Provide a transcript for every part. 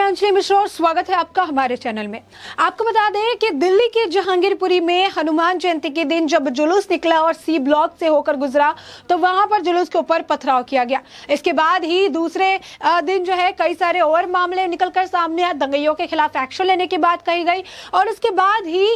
अंजलि मिश्रा और स्वागत है आपका हमारे चैनल में। आपको बता दें कि दिल्ली के जहांगीरपुरी में हनुमान जयंती के दिन जब जुलूस निकला और सी ब्लॉक से होकर गुजरा तो वहां पर जुलूस के ऊपर पथराव किया गया। इसके बाद ही दूसरे दिन जो है कई सारे और मामले निकलकर सामने आए। दंगइयों के खिलाफ एक्शन लेने की बात कही गई और उसके बाद ही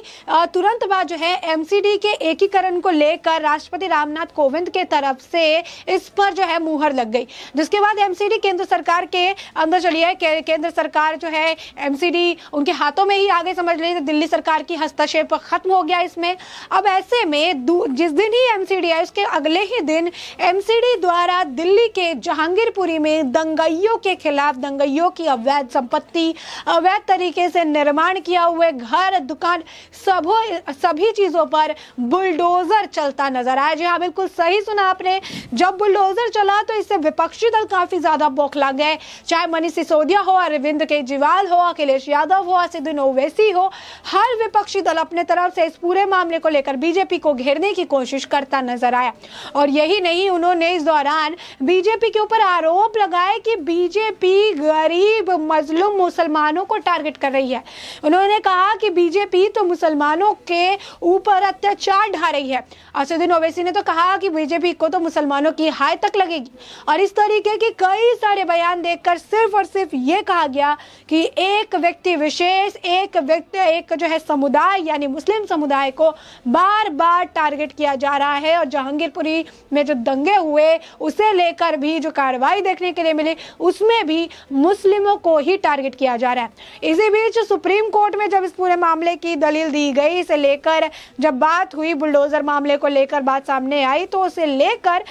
तुरंत बाद जो है एमसीडी के एकीकरण को लेकर राष्ट्रपति रामनाथ कोविंद के तरफ से इस पर जो है मुहर लग गई, जिसके बाद एमसीडी केंद्र सरकार के अंदर चली है। केंद्र सरकार जो है एमसीडी उनके हाथों में ही आगे समझ लीजिए, दिल्ली सरकार की हस्तक्षेप खत्म हो गया इसमें। अब ऐसे में जिस दिन ही एमसीडी आई उसके अगले ही दिन एमसीडी द्वारा दिल्ली के जहांगीरपुरी में दंगइयों के खिलाफ, दंगइयों की अवैध संपत्ति, अवैध तरीके से निर्माण किया हुए घर, दुकान, सभी चीजों पर बुलडोजर चलता नजर आया। जी हाँ, बिल्कुल सही सुना आपने। जब बुलडोजर चला तो इससे विपक्षी दल काफी ज्यादा बौखला गए, चाहे मनीष सिसोदिया हो, अरविंद केजरीवाल हो, अखिलेश यादव हो, असदुद्दीन ओवैसी हो, हर विपक्षी दल अपने तरफ से इस पूरे मामले को लेकर बीजेपी को घेरने की कोशिश करता नजर आया। और यही नहीं, उन्होंने इस दौरान बीजेपी के ऊपर आरोप लगाए कि बीजेपी गरीब मजलूम मुसलमानों को टारगेट कर रही है। उन्होंने कहा कि बीजेपी तो मुसलमानों के ऊपर अत्याचार ढा रही है। असदुद्दीन ओवैसी ने तो कहा कि बीजेपी को तो मुसलमानों की हाय तक लगेगी। और इस तरीके के कई सारे बयान देखकर सिर्फ और सिर्फ ये कहा गया कि एक व्यक्ति विशेष, एक जो है समुदाय यानी मुस्लिम समुदाय को बार बार टारगेट किया जा रहा है। और जहांगीरपुरी में जो दंगे हुए उसे लेकर भी जो कार्रवाई देखने के लिए मिली उसमें भी मुस्लिमों को ही टारगेट किया जा रहा है। इसी बीच सुप्रीम कोर्ट में जब इस पूरे मामले की दलील दी गई, इसे लेकर जब बात हुई, बुलडोजर मामले को लेकर बात सामने आई, तो उसे लेकर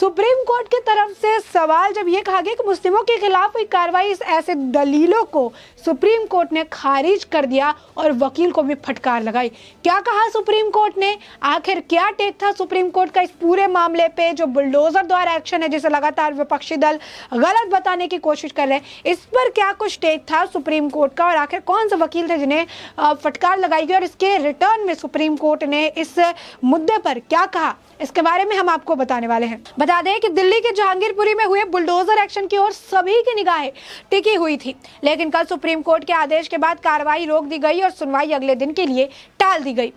सुप्रीम कोर्ट की तरफ से सवाल जब ये कहा गया कि मुस्लिमों के खिलाफ हुई कार्रवाई, ऐसे दलीलों को सुप्रीम कोर्ट ने खारिज कर दिया और वकील को भी फटकार लगाई। क्या कहा सुप्रीम कोर्ट ने, आखिर क्या टेक था सुप्रीम कोर्ट का इस पूरे मामले पे जो बुलडोजर द्वारा एक्शन है जिसे लगातार विपक्षी दल गलत बताने की कोशिश कर रहे हैं, इस पर क्या कुछ टेक था सुप्रीम कोर्ट का और आखिर कौन से वकील थे जिन्हें फटकार लगाई गई और इसके रिटर्न में सुप्रीम कोर्ट ने इस मुद्दे पर क्या कहा, इसके बारे में हम आपको बताने वाले हैं। बता दें कि दिल्ली के जहांगीरपुरी में हुए बुलडोजर एक्शन की ओर सभी की निगाहें टिकी हुई थी, लेकिन कल सुप्रीम कोर्ट के आदेश के बाद कार्रवाई रोक दी गई और सुनवाई अगले दिन के लिए टाल दी गई।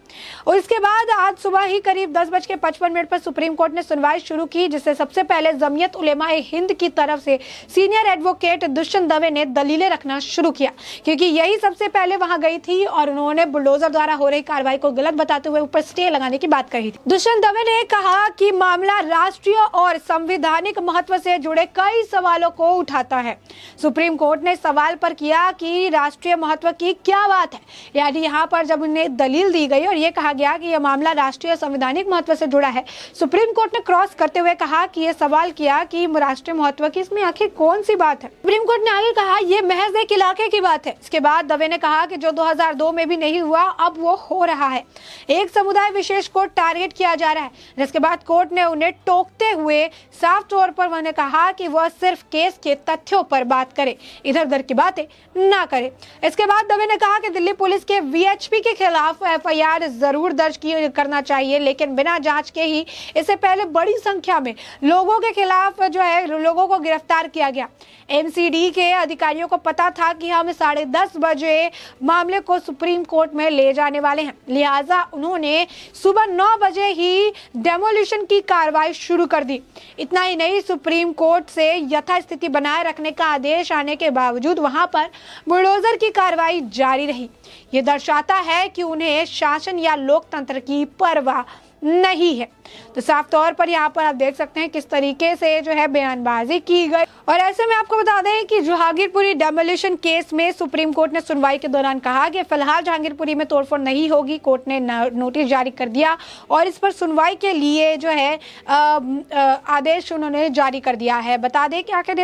और इसके बाद आज सुबह ही करीब 10:55 पर सुप्रीम कोर्ट ने सुनवाई शुरू की, जिससे सबसे पहले जमीयत उलेमा-ए हिंद की तरफ से सीनियर एडवोकेट दुष्यंत दवे ने दलीलें रखना शुरू किया, क्योंकि यही सबसे पहले वहां गई थी और उन्होंने बुलडोजर द्वारा हो रही कार्रवाई को गलत बताते हुए ऊपर स्टे लगाने की बात कही थी। दुष्यंत दवे ने कहा कि मामला राष्ट्रीय और संवैधानिक महत्व से जुड़े कई सवालों को उठाता है। सुप्रीम कोर्ट ने सवाल पर किया कि राष्ट्रीय महत्व की क्या बात है, यानी यहाँ पर जब उन्हें दलील दी गई और ये कहा गया कि यह मामला राष्ट्रीय और संवैधानिक महत्व से जुड़ा है, सुप्रीम कोर्ट ने क्रॉस करते हुए कहा कि यह सवाल किया कि राष्ट्रीय महत्व की इसमें आखिर कौन सी बात है। सुप्रीम कोर्ट ने आगे कहा यह महज एक इलाके की बात है। इसके बाद दवे ने कहा कि जो 2002 में भी नहीं हुआ अब वो हो रहा है, एक समुदाय विशेष को टारगेट किया जा रहा है। जिसके बाद कोर्ट ने उन्हें टोकते हुए साफ तौर पर उन्होंने कहा कि वह सिर्फ केस के तथ्यों पर बात करे, इधर उधर की बातें ना करे। इसके बाद दवे ने कहा कि दिल्ली पुलिस के वीएचपी के खिलाफ एफआईआर जरूर दर्ज करना चाहिए, लेकिन बिना जांच के ही इससे पहले बड़ी संख्या में लोगों के खिलाफ जो है लोगों को गिरफ्तार किया गया। एमसीडी के अधिकारियों को पता था कि हम 10:30 बजे मामले को सुप्रीम कोर्ट में ले जाने वाले हैं, लिहाजा उन्होंने सुबह 9 बजे ही डेमोलिशन की कार्रवाई शुरू कर दी। इतना ही नहीं, सुप्रीम कोर्ट से यथास्थिति बनाए रखने का आदेश आने के बावजूद वहां पर बुलडोजर की कार्रवाई जारी रही। ये दर्शाता है कि उन्हें शासन या लोकतंत्र की परवाह नहीं है। तो साफ तौर पर यहाँ पर आप देख सकते हैं किस तरीके से जो है बयानबाजी की गई। और ऐसे में आपको बता दें कि जहांगीरपुरी डेमोलिशन केस में सुप्रीम कोर्ट ने सुनवाई के दौरान कहा कि फिलहाल जहांगीरपुरी में तोड़फोड़ नहीं होगी। कोर्ट ने नोटिस जारी कर दिया और इस पर सुनवाई के लिए जो है आदेश उन्होंने जारी कर दिया है। बता दें कि आखिर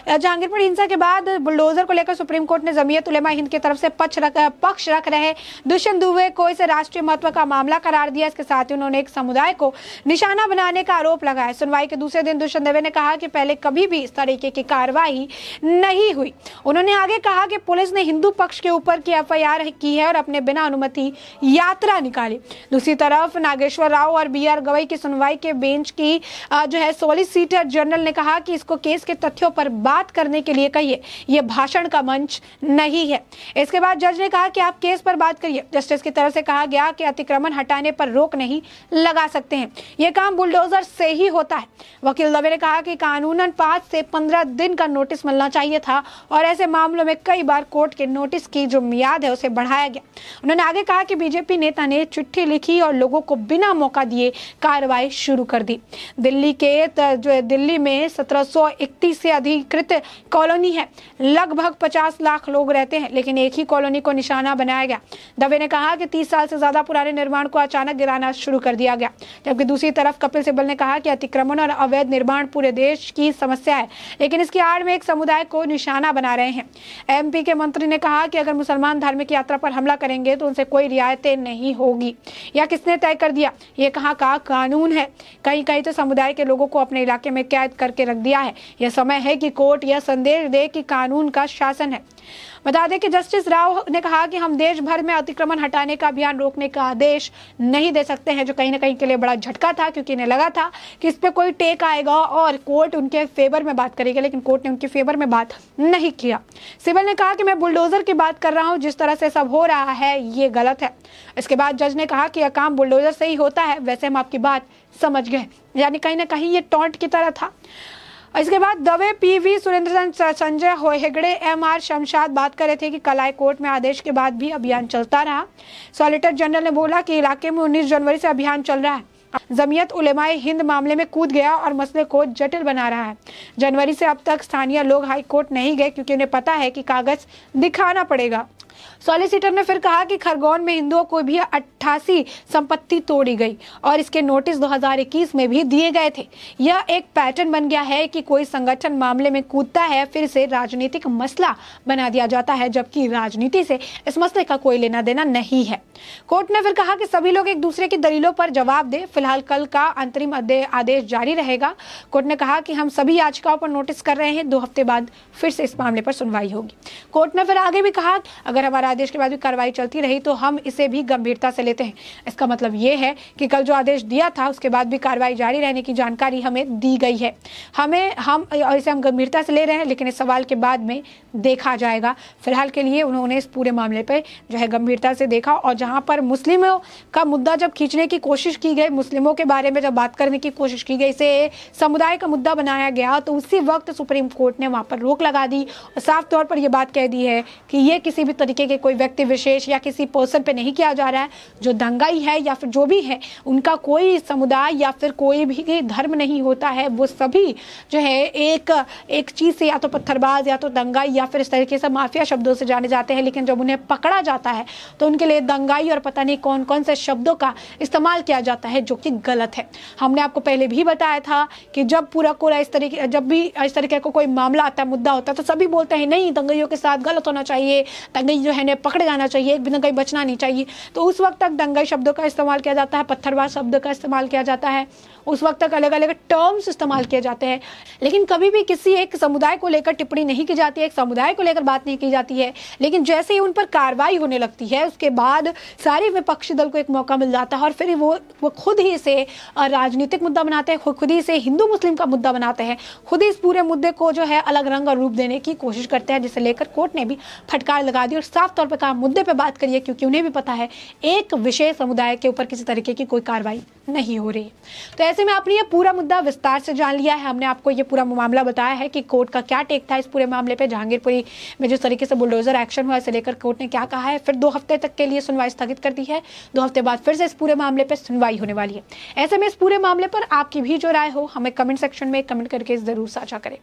जहांगीरपुरी हिंसा के बाद बुलडोजर को लेकर सुप्रीम कोर्ट ने जमीयत उलेमा हिंद की तरफ से पक्ष रख रहे दुष्यंत दुबे को इसे राष्ट्रीय महत्व का मामला करार दिया। इसके साथ ही उन्होंने एक समुदाय को निशाना बनाने का आरोप लगाया। सुनवाई के दूसरे दिन दुष्यंत दवे ने कहा कि पहले कभी भी इस तरीके की कार्रवाई नहीं हुई। उन्होंने आगे कहा कि पुलिस ने हिंदू पक्ष के ऊपर की एफआईआर की है और अपने बिना अनुमति यात्रा निकाली। दूसरी तरफ नागेश्वर राव और बीआर गवई की सुनवाई के बेंच की जो है सॉलिसिटर जनरल ने कहा कि इसको केस के तथ्यों पर बात करने के लिए कहिए, यह भाषण का मंच नहीं है। इसके बाद जज ने कहा कि आप केस पर बात करिए। जस्टिस की तरफ से कहा गया कि अतिक्रमण हटाने पर रोक नहीं लगा सकते हैं, यह काम बुलडोजर से ही होता है। वकील दवे ने कहा कि कानूनन 5 से 15 दिन का नोटिस मिलना चाहिए था और ऐसे मामलों में कई बार कोर्ट के नोटिस की जो मियाद है उसे बढ़ाया गया। उन्होंने आगे कहा कि बीजेपी नेता ने चिट्ठी लिखी और लोगों को बिना मौका दिए कार्रवाई शुरू कर दी। दिल्ली में 1731 से अधिकृत कॉलोनी है, लगभग 50 लाख लोग रहते हैं, लेकिन एक ही कॉलोनी को निशाना बनाया गया। दवे ने कहा कि 30 साल से ज्यादा पुराने निर्माण को अचानक गिराना शुरू कर दिया गया। जबकि दूसरी तरफ कपिल सिब्बल ने कहा कि अतिक्रमण और अवैध निर्माण पूरे देश की समस्या है, लेकिन इसकी आड़ में एक समुदाय को निशाना बना रहे हैं। एमपी के मंत्री ने कहा कि अगर मुसलमान धार्मिक यात्रा पर हमला करेंगे तो उनसे कोई रियायतें नहीं होगी। यह किसने तय कर दिया? ये कहाँ का कानून है? कहीं कहीं तो समुदाय के लोगों को अपने इलाके में कैद करके रख दिया है। यह समय है कि कोर्ट यह संदेश दे कि कानून का शासन है। बता दें कि जस्टिस राव ने कहा कि हम देश भर में अतिक्रमण हटाने का अभियान रोकने का आदेश नहीं दे सकते हैं, जो कहीं ना कहीं के लिए बड़ा झटका था, क्योंकि इन्हें लगा था कि इस पे कोई टेक आएगा और कोर्ट उनके फेवर में बात करेगी, लेकिन कोर्ट ने उनके फेवर में बात नहीं किया। सिब्बल ने कहा कि मैं बुलडोजर की बात कर रहा हूं, जिस तरह से सब हो रहा है ये गलत है। इसके बाद जज ने कहा कि यह काम बुलडोजर से ही होता है, वैसे हम आपकी बात समझ गए। यानी कहीं ना कहीं ये टॉन्ट की तरह था। इसके बाद दवे, पीवी सुरेंद्र, संजय हेगड़े, एमआर शमशाद बात कर रहे थे कि कलाई कोर्ट में आदेश के बाद भी अभियान चलता रहा। सॉलिसिटर जनरल ने बोला कि इलाके में 19 जनवरी से अभियान चल रहा है। जमीयत उलेमाए हिंद मामले में कूद गया और मसले को जटिल बना रहा है। जनवरी से अब तक स्थानीय लोग हाई कोर्ट नहीं गए क्योंकि उन्हें पता है कि कागज दिखाना पड़ेगा। सॉलिसिटर ने फिर कहा कि खरगोन में हिंदुओं को भी 88 संपत्ति तोड़ी गई और इसके नोटिस 2021 में भी दिए गए थे। यह एक पैटर्न बन गया है कि कोई संगठन मामले में कूदता है, फिर से राजनीतिक मसला बना दिया जाता है, जबकि राजनीति से इस मसले का कोई लेना देना नहीं है। कोर्ट ने फिर कहा कि सभी लोग एक दूसरे की दलीलों पर जवाब दें। फिलहाल कल का अंतरिम आदेश जारी रहेगा। कोर्ट ने कहा कि हम सभी याचिकाओं पर नोटिस कर रहे हैं, 2 हफ्ते बाद फिर से इस मामले पर सुनवाई होगी। कोर्ट ने फिर आगे भी कहा अगर हमारा आदेश के बाद भी कार्रवाई चलती रही तो हम इसे भी गंभीरता से लेते हैं। इसका मतलब ये है कि कल जो आदेश दिया था उसके बाद भी कार्रवाई जारी रहने की जानकारी हमें दी गई है। इसे हम गंभीरता से ले रहे हैं, लेकिन इस सवाल के बाद में देखा जाएगा। फिलहाल के लिए उन्होंने इस पूरे मामले पर जो है गंभीरता से देखा और जहां पर मुस्लिमों का मुद्दा जब खींचने की कोशिश की गई, मुस्लिमों के बारे में जब बात करने की कोशिश की गई, इसे समुदाय का मुद्दा बनाया गया, तो उसी वक्त सुप्रीम कोर्ट ने वहां पर रोक लगा दी और साफ तौर पर यह बात कह दी है कि ये किसी भी तरीके के कोई व्यक्ति विशेष या किसी पर्सन पे नहीं किया जा रहा है। जो दंगाई है या फिर जो भी है, उनका कोई समुदाय या फिर कोई भी धर्म नहीं होता है। वो सभी जो है एक चीज से या तो पत्थरबाज या तो दंगाई या फिर इस तरीके से माफिया शब्दों से जाने जाते हैं, लेकिन जब उन्हें पकड़ा जाता है तो उनके लिए दंगाई और पता नहीं कौन कौन से शब्दों का इस्तेमाल किया जाता है, जो कि गलत है। हमने आपको पहले भी बताया था कि जब जब भी इस तरीके का कोई मामला आता है, मुद्दा होता है, तो सभी बोलते हैं नहीं, दंगाइयों के साथ गलत होना चाहिए, दंगाई जो है पकड़े जाना चाहिए, एक भी दंगाई बचना नहीं चाहिए। तो उस वक्त तक दंगाई शब्दों का इस्तेमाल किया जाता है, पत्थरबाज शब्द का इस्तेमाल किया जाता है, उस वक्त तक अलग अलग टर्म्स इस्तेमाल किए जाते हैं, लेकिन कभी भी किसी एक समुदाय को लेकर टिप्पणी नहीं की जाती है, एक समुदाय को लेकर बात नहीं की जाती है। लेकिन जैसे ही उन पर कार्रवाई होने लगती है, उसके बाद सारे विपक्षी दल को एक मौका मिल जाता है और फिर वो खुद ही इसे राजनीतिक मुद्दा बनाते हैं, खुद ही इसे हिंदू मुस्लिम का मुद्दा बनाते हैं, खुद ही इस पूरे मुद्दे को जो है अलग रंग और रूप देने की कोशिश करते हैं, जिसे लेकर कोर्ट ने भी फटकार लगा दी और साफ तौर पर कहा मुद्दे पे बात करिए, क्योंकि उन्हें भी पता है एक विशेष समुदाय के ऊपर किसी तरीके की कोई कार्रवाई नहीं हो रही। तो ऐसे में आपने ये पूरा मुद्दा विस्तार से जान लिया है। हमने आपको ये पूरा मामला बताया है कि कोर्ट का क्या टेक था इस पूरे मामले पे, जहांगीरपुरी में जिस तरीके से बुलडोजर एक्शन हुआ, इसे लेकर कोर्ट ने क्या कहा है। फिर 2 हफ्ते तक के लिए सुनवाई स्थगित कर दी है। 2 हफ्ते बाद फिर से इस पूरे मामले पर सुनवाई होने वाली है। ऐसे में इस पूरे मामले पर आपकी भी जो राय हो, हमें कमेंट सेक्शन में कमेंट करके जरूर साझा करें।